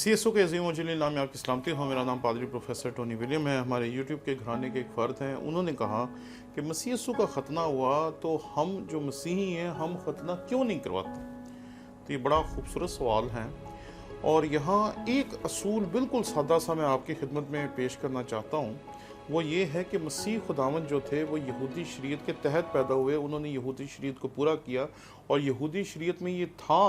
मसीह यीशु के अज़ीम व जलील नाम में आपकी सलामती हो। मेरा नाम पादरी प्रोफेसर टोनी विलियम है। हमारे यूट्यूब के घराने के एक फ़र्द हैं। उन्होंने कहा कि मसीह यीशु का ख़तना हुआ तो हम जो मसीही हैं हम ख़तना क्यों नहीं करवाते। तो ये बड़ा खूबसूरत सवाल है और यहाँ एक असूल बिल्कुल सादा सा मैं आपकी खिदमत में पेश करना चाहता हूँ। वो ये है कि मसीह खुदावंद जो थे वो यहूदी शरीयत के तहत पैदा हुए। उन्होंने यहूदी शरीयत को पूरा किया और यहूदी शरीयत में ये था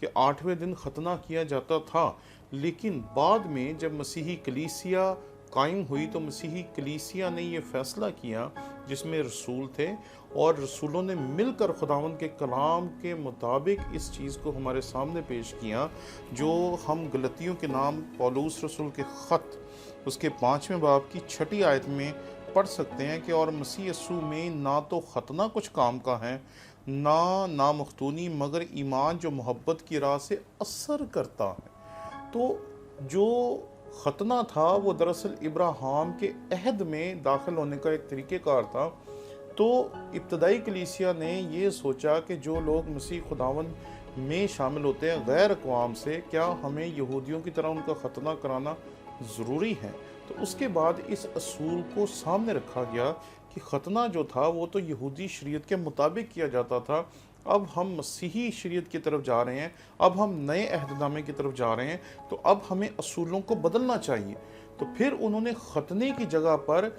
कि 8वें दिन ख़तना किया जाता था। लेकिन बाद में जब मसीही कलीसिया कायम हुई तो मसीही कलीसिया ने ये फ़ैसला किया, जिसमें रसूल थे और रसूलों ने मिलकर खुदावंद के कलाम के मुताबिक इस चीज़ को हमारे सामने पेश किया, जो हम गलतियों के नाम पौलुस रसूल के ख़त उसके 5वें बाब की 6ठी आयत में पढ़ सकते हैं कि और मसीह यीशु में ना तो ख़तना कुछ काम का है ना मख्तूनी, मगर ईमान जो मोहब्बत की राह से असर करता है। तो जो ख़तना था वो दरअसल इब्राहिम के अहद में दाखिल होने का एक तरीक़ेकार था। तो इब्तदाई कलीसिया ने ये सोचा कि जो लोग मसीह खुदावंद में शामिल होते हैं गैर अक़वाम से, क्या हमें यहूदियों की तरह उनका ख़तना कराना ज़रूरी है। तो उसके बाद इस असूल को सामने रखा गया कि ख़तना जो था वो तो यहूदी शरीयत के मुताबिक किया जाता था। अब हम मसीही शरीयत की तरफ जा रहे हैं, अब हम नए अहदनामे की तरफ जा रहे हैं, तो अब हमें असूलों को बदलना चाहिए। तो फिर उन्होंने ख़तने की जगह पर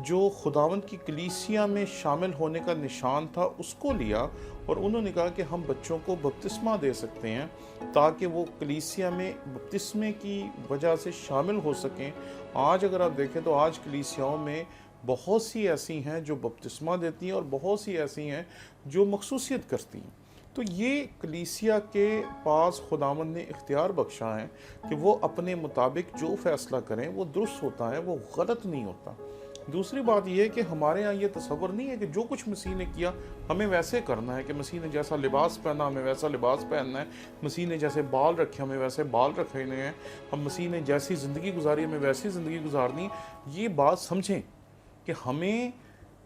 जो खुदावंद की कलीसिया में शामिल होने का निशान था उसको लिया और उन्होंने कहा कि हम बच्चों को बपतिस्मा दे सकते हैं ताकि वो कलीसिया में बपतिस्मे की वजह से शामिल हो सकें। आज अगर आप देखें तो आज कलीसियाओं में बहुत सी ऐसी हैं जो बपतिस्मा देती हैं और बहुत सी ऐसी हैं जो मखसूसियत करती हैं। तो ये कलीसिया के पास खुदावंद ने इख्तियार बख्शा है कि वो अपने मुताबिक जो फ़ैसला करें वो दुरुस्त होता है, वो गलत नहीं होता। दूसरी बात यह है कि हमारे यहाँ ये तसव्वुर नहीं है कि जो कुछ मसीह ने किया हमें वैसे करना है, कि मसीह ने जैसा लिबास पहना हमें वैसा लिबास पहनना है, मसीह ने जैसे बाल रखे हमें वैसे बाल रखने हैं, हम मसीह ने जैसी ज़िंदगी गुजारी हमें वैसी ज़िंदगी गुजारनी। ये बात समझें कि हमें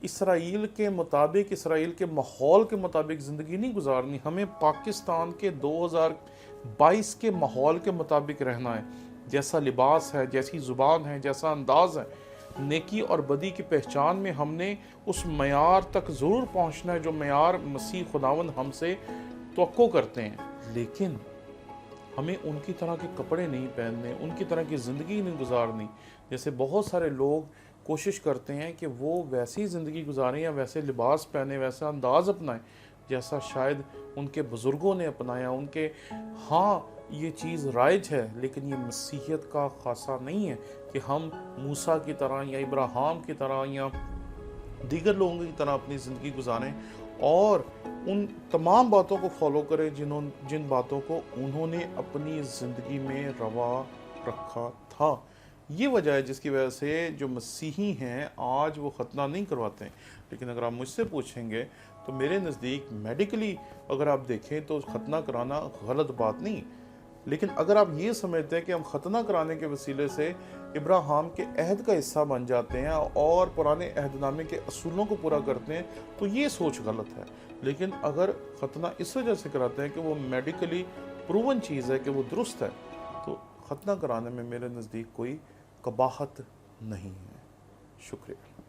इसराइल के मुताबिक, इसराइल के माहौल के मुताबिक ज़िंदगी नहीं गुजारनी, हमें पाकिस्तान के 2022 के माहौल के मुताबिक रहना है। जैसा लिबास है, जैसी ज़ुबान है, जैसा अंदाज़ है, नेकी और बदी की पहचान में हमने उस मयार तक ज़रूर पहुँचना है जो मयार मसीह खुदावंद हमसे तवक्को करते हैं। लेकिन हमें उनकी तरह के कपड़े नहीं पहनने, उनकी तरह की ज़िंदगी नहीं गुजारनी। जैसे बहुत सारे लोग कोशिश करते हैं कि वो वैसी ज़िंदगी गुजारें या वैसे लिबास पहने, वैसा अंदाज़ अपनाएं जैसा शायद उनके बुज़ुर्गों ने अपनाया। उनके हाँ ये चीज़ राइज है, लेकिन ये मसीहियत का खासा नहीं है कि हम मूसा की तरह या इब्राहिम की तरह या दीगर लोगों की तरह अपनी ज़िंदगी गुजारें और उन तमाम बातों को फॉलो करें जिन बातों को उन्होंने अपनी ज़िंदगी में रवा रखा था। ये वजह है जिसकी वजह से जो मसीही हैं आज वो ख़तना नहीं करवाते हैं। लेकिन अगर आप मुझसे पूछेंगे तो मेरे नज़दीक मेडिकली अगर आप देखें तो ख़तना कराना गलत बात नहीं। लेकिन अगर आप ये समझते हैं कि हम ख़तना कराने के वसीले से इब्राहिम के अहद का हिस्सा बन जाते हैं और पुराने अहदनामे के असूलों को पूरा करते हैं, तो ये सोच गलत है। लेकिन अगर ख़तना इस वजह से कराते हैं कि वो मेडिकली प्रूवन चीज़ है कि वो दुरुस्त है, तो ख़तना कराने में मेरे नज़दीक कोई कबाहत नहीं है। शुक्रिया।